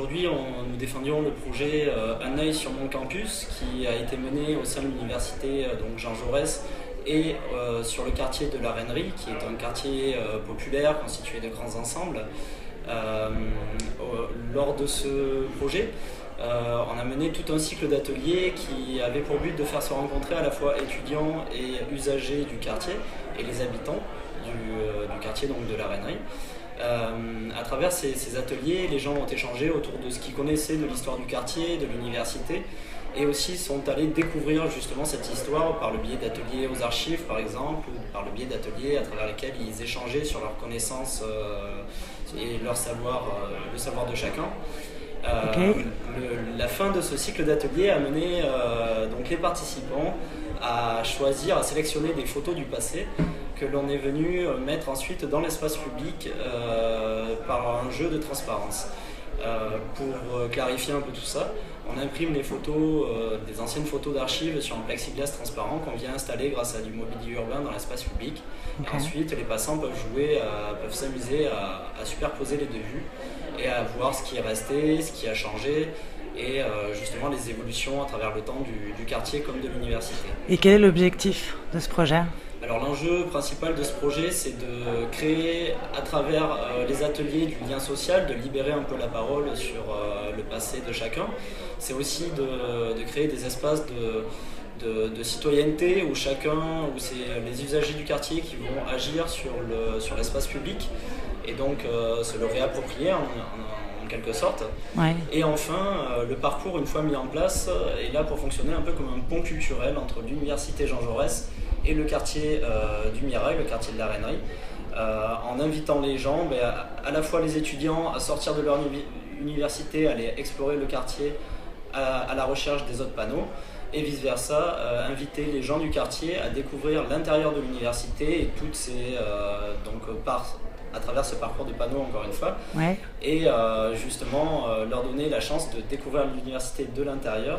Aujourd'hui, nous défendions le projet Un œil sur mon campus qui a été mené au sein de l'université donc Jean Jaurès et sur le quartier de la Reinerie, qui est un quartier populaire constitué de grands ensembles. Lors de ce projet, on a mené tout un cycle d'ateliers qui avait pour but de faire se rencontrer à la fois étudiants et usagers du quartier et les habitants du quartier donc de la Reinerie. À travers ces ateliers, les gens ont échangé autour de ce qu'ils connaissaient de l'histoire du quartier, de l'université, et aussi sont allés découvrir justement cette histoire par le biais d'ateliers aux archives par exemple, ou par le biais d'ateliers à travers lesquels ils échangeaient sur leurs connaissances et leur savoir, le savoir de chacun. Ok. La fin de ce cycle d'ateliers a mené donc les participants à choisir, à sélectionner des photos du passé que l'on est venu mettre ensuite dans l'espace public par un jeu de transparence. Pour clarifier un peu tout ça, on imprime les photos, des anciennes photos d'archives sur un plexiglas transparent qu'on vient installer grâce à du mobilier urbain dans l'espace public. Ok. Et ensuite, les passants peuvent jouer, peuvent s'amuser à superposer les deux vues et à voir ce qui est resté, ce qui a changé et justement les évolutions à travers le temps du quartier comme de l'université. Et quel est l'objectif de ce projet? Alors l'enjeu principal de ce projet, c'est de créer à travers les ateliers du lien social, de libérer un peu la parole sur le passé de chacun. C'est aussi de créer des espaces de citoyenneté où c'est les usagers du quartier qui vont agir sur l'espace public et donc se le réapproprier en quelque sorte. Ouais. Et enfin, le parcours, une fois mis en place, est là pour fonctionner un peu comme un pont culturel entre l'université Jean Jaurès et le quartier du Mirail, le quartier de la Reinerie, en invitant les gens, à la fois les étudiants à sortir de leur université, à aller explorer le quartier à la recherche des autres panneaux, et vice-versa, inviter les gens du quartier à découvrir l'intérieur de l'université et toutes ces à travers ce parcours de panneaux encore une fois, Ouais. et justement leur donner la chance de découvrir l'université de l'intérieur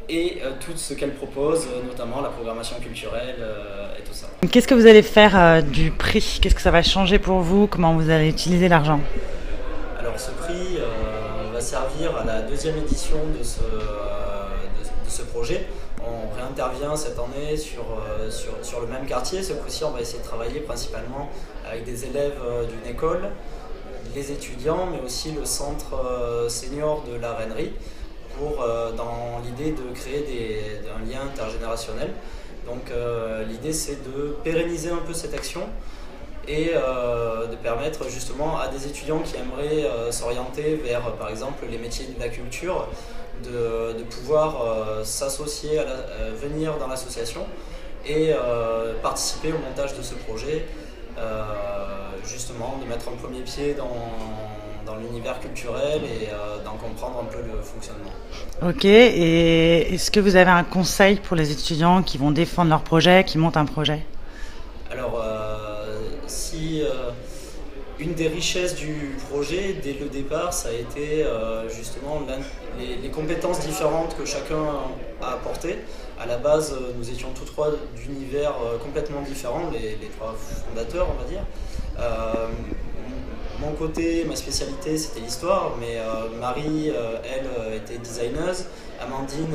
et tout ce qu'elle propose, notamment la programmation culturelle et tout ça. Qu'est-ce que vous allez faire du prix? Qu'est-ce que ça va changer pour vous? Comment vous allez utiliser l'argent? Alors ce prix va servir à la deuxième édition de ce projet. On réintervient cette année sur le même quartier. Ce coup-ci, on va essayer de travailler principalement avec des élèves d'une école, les étudiants, mais aussi le centre senior de la Reinerie, dans l'idée de créer un lien intergénérationnel. Donc l'idée, c'est de pérenniser un peu cette action et de permettre justement à des étudiants qui aimeraient s'orienter vers, par exemple, les métiers de la culture, de pouvoir s'associer, venir dans l'association et participer au montage de ce projet, justement de mettre un premier pied dans l'univers culturel et d'en comprendre un peu le fonctionnement. Ok. Et est-ce que vous avez un conseil pour les étudiants qui vont défendre leur projet, qui montent un projet? Alors, si une des richesses du projet, dès le départ, ça a été justement les compétences différentes que chacun a apportées. À la base, nous étions tous trois d'univers complètement différents, les trois fondateurs, on va dire. Mon côté, ma spécialité, c'était l'histoire, mais Marie, elle, était designeuse. Amandine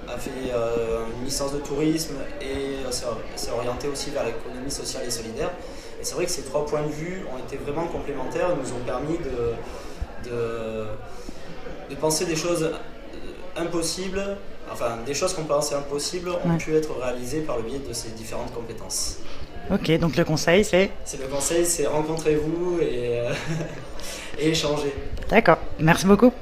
a fait une licence de tourisme et s'est orientée aussi vers l'économie sociale et solidaire. Et c'est vrai que ces trois points de vue ont été vraiment complémentaires et nous ont permis de penser des choses impossibles, enfin des choses qu'on pensait impossibles ont Ouais. pu être réalisées par le biais de ces différentes compétences. Ok, donc le conseil c'est... C'est le conseil, c'est rencontrez-vous et, et échangez. D'accord, merci beaucoup.